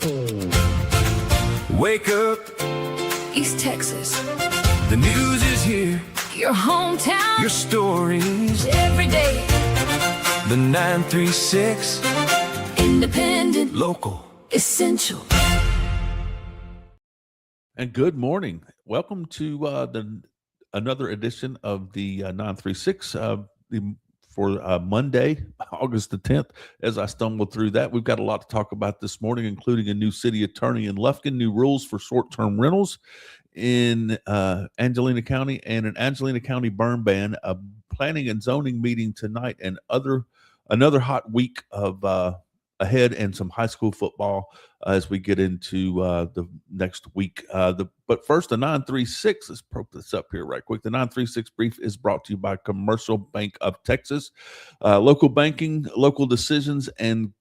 Wake up, East Texas, the news is here. your hometown, Your stories, every day. the 936 Independent, Local. essential. And good morning. Welcome to another edition of the 936 for Monday, August the 10th. As I stumbled through that, we've got a lot to talk about this morning, including a new city attorney in Lufkin, new rules for short-term rentals in Angelina County, and an Angelina County burn ban, a planning and zoning meeting tonight, and another hot week of ahead, and some high school football as we get into the next week. But first, the 936, let's prop this up here right quick. The 936 brief is brought to you by Commercial Bank of Texas. Local banking, local decisions, and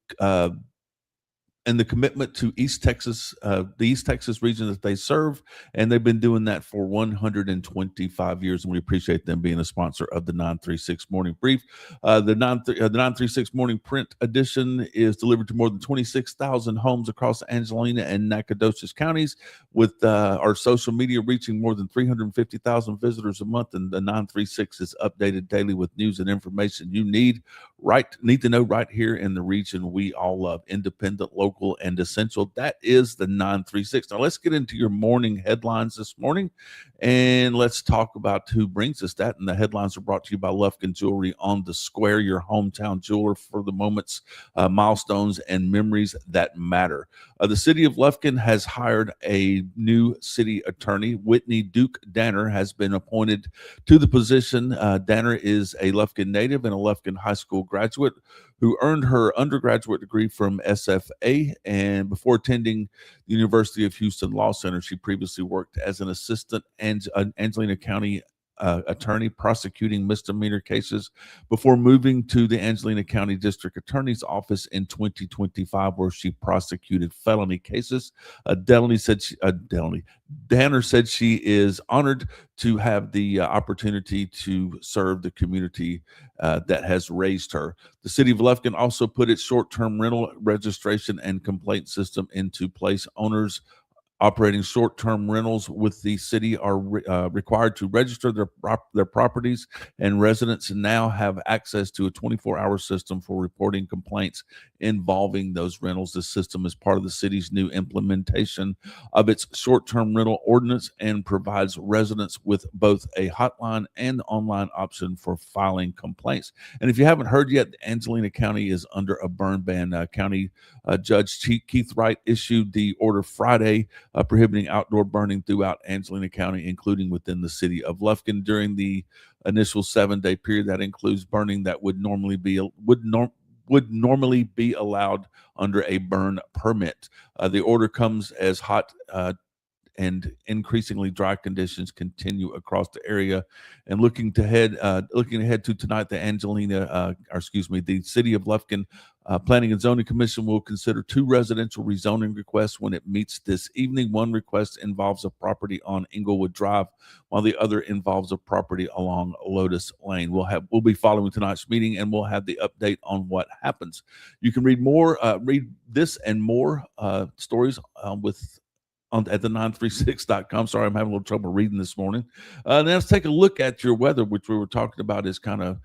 the commitment to East Texas, the East Texas region that they serve. And they've been doing that for 125 years. And we appreciate them being a sponsor of the 936 Morning Brief. The 936 Morning Print Edition is delivered to more than 26,000 homes across Angelina and Nacogdoches counties, with our social media reaching more than 350,000 visitors a month. And the 936 is updated daily with news and information you need to know right here in the region we all love. Independent, local, and essential. That is the 936. Now let's get into your morning headlines this morning, and let's talk about who brings us that. And the headlines are brought to you by Lufkin Jewelry on the Square, your hometown jeweler for the moments, milestones, and memories that matter. The city of Lufkin has hired a new city attorney. Whitney Duke Danner has been appointed to the position. Danner is a Lufkin native and a Lufkin High School graduate who earned her undergraduate degree from SFA. And before attending the University of Houston Law Center, she previously worked as an assistant Angelina County attorney prosecuting misdemeanor cases before moving to the Angelina County District Attorney's Office in 2025, where she prosecuted felony cases. Danner said she is honored to have the opportunity to serve the community that has raised her. The city of Lufkin also put its short-term rental registration and complaint system into place. Owners operating short-term rentals with the city are required to register their properties, and residents now have access to a 24-hour system for reporting complaints involving those rentals. This system is part of the city's new implementation of its short-term rental ordinance and provides residents with both a hotline and online option for filing complaints. And if you haven't heard yet, Angelina County is under a burn ban. County Judge Keith Wright issued the order Friday prohibiting outdoor burning throughout Angelina County, including within the city of Lufkin, during the initial 7-day period. That includes burning that would normally be allowed under a burn permit. The order comes as hot and increasingly dry conditions continue across the area. And looking ahead to tonight, the City of Lufkin Planning and Zoning Commission will consider 2 residential rezoning requests when it meets this evening. One request involves a property on Inglewood Drive, while the other involves a property along Lotus Lane. We'll be following tonight's meeting, and we'll have the update on what happens. You can read this and more stories at the 936.com. Sorry, I'm having a little trouble reading this morning. Now let's take a look at your weather, which we were talking about is kind of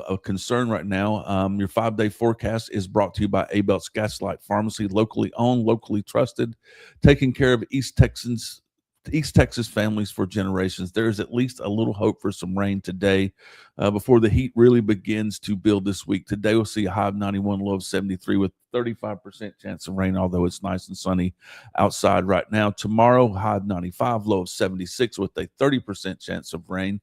a concern right now. Your 5-day forecast is brought to you by Abel's Gaslight Pharmacy, locally owned, locally trusted, taking care of East Texas families for generations. There's at least a little hope for some rain today before the heat really begins to build this week. Today we'll see a high of 91, low of 73 with 35% chance of rain, although it's nice and sunny outside right now. Tomorrow, high of 95, low of 76 with a 30% chance of rain.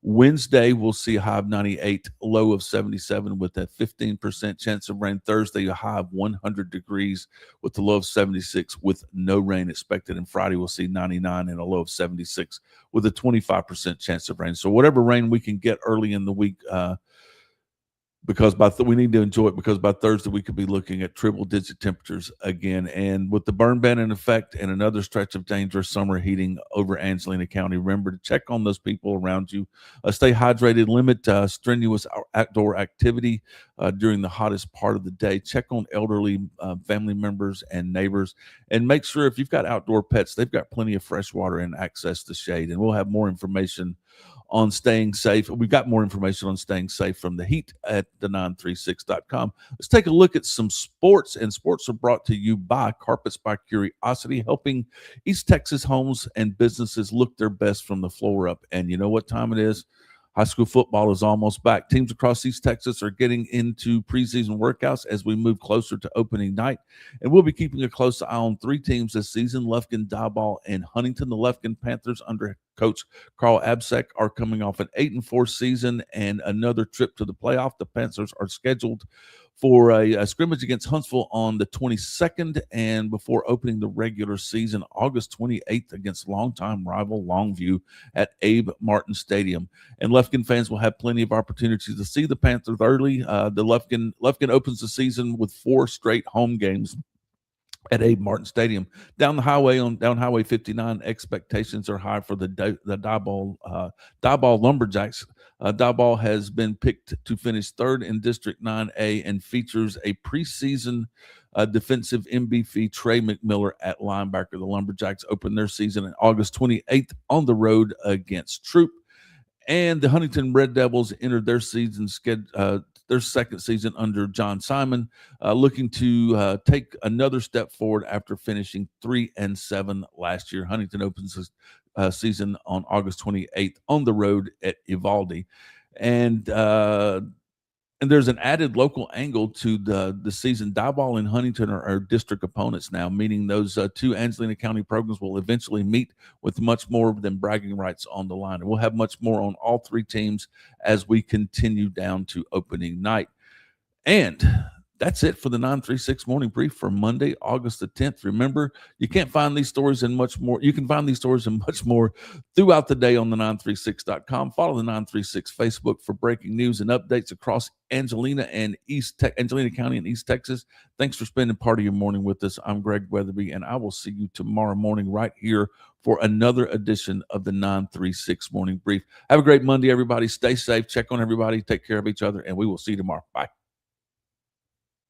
Wednesday, we'll see a high of 98, low of 77 with a 15% chance of rain. Thursday, a high of 100 degrees with a low of 76 with no rain expected. And Friday, we'll see 99 and a low of 76 with a 25% chance of rain. So whatever rain we can get early in the week, because we need to enjoy it, because by Thursday we could be looking at triple-digit temperatures again. And with the burn ban in effect and another stretch of dangerous summer heating over Angelina County, remember to check on those people around you. Stay hydrated, limit strenuous outdoor activity during the hottest part of the day. Check on elderly family members and neighbors, and make sure if you've got outdoor pets, they've got plenty of fresh water and access to shade. And we'll have more information on staying safe. We've got more information on staying safe from the heat at the936.com. Let's take a look at some sports, and sports are brought to you by Carpets by Curiosity, helping East Texas homes and businesses look their best from the floor up. And you know what time it is? High school football is almost back. Teams across East Texas are getting into preseason workouts as we move closer to opening night. And we'll be keeping a close eye on 3 teams this season: Lufkin, Diboll, and Huntington. The Lufkin Panthers under Coach Carl Absek are coming off an 8-4 season and another trip to the playoff. The Panthers are scheduled for a scrimmage against Huntsville on the 22nd, and before opening the regular season August 28th against longtime rival Longview at Abe Martin Stadium. And Lufkin fans will have plenty of opportunities to see the Panthers early. The Lufkin opens the season with 4 straight home games at Abe Martin Stadium. Down Highway 59, expectations are high for the Diboll Lumberjacks. Diboll has been picked to finish 3rd in District 9A and features a preseason defensive MVP, Trey McMiller, at linebacker. The Lumberjacks open their season on August 28th on the road against Troop. And the Huntington Red Devils entered their their second season under John Simon, looking to take another step forward after finishing 3-7 last year. Huntington opens his season on August 28th on the road at Uvalde. And there's an added local angle to the season. Diboll and Huntington are district opponents now, meaning those 2 Angelina County programs will eventually meet with much more than bragging rights on the line. And we'll have much more on all 3 teams as we continue down to opening night. And that's it for the 936 Morning Brief for Monday, August the 10th. Remember, you can't find these stories and much more. You can find these stories and much more throughout the day on the936.com. Follow the 936 Facebook for breaking news and updates across Angelina County and East Texas. Thanks for spending part of your morning with us. I'm Greg Weatherby, and I will see you tomorrow morning right here for another edition of the 936 Morning Brief. Have a great Monday, everybody. Stay safe. Check on everybody. Take care of each other, and we will see you tomorrow. Bye.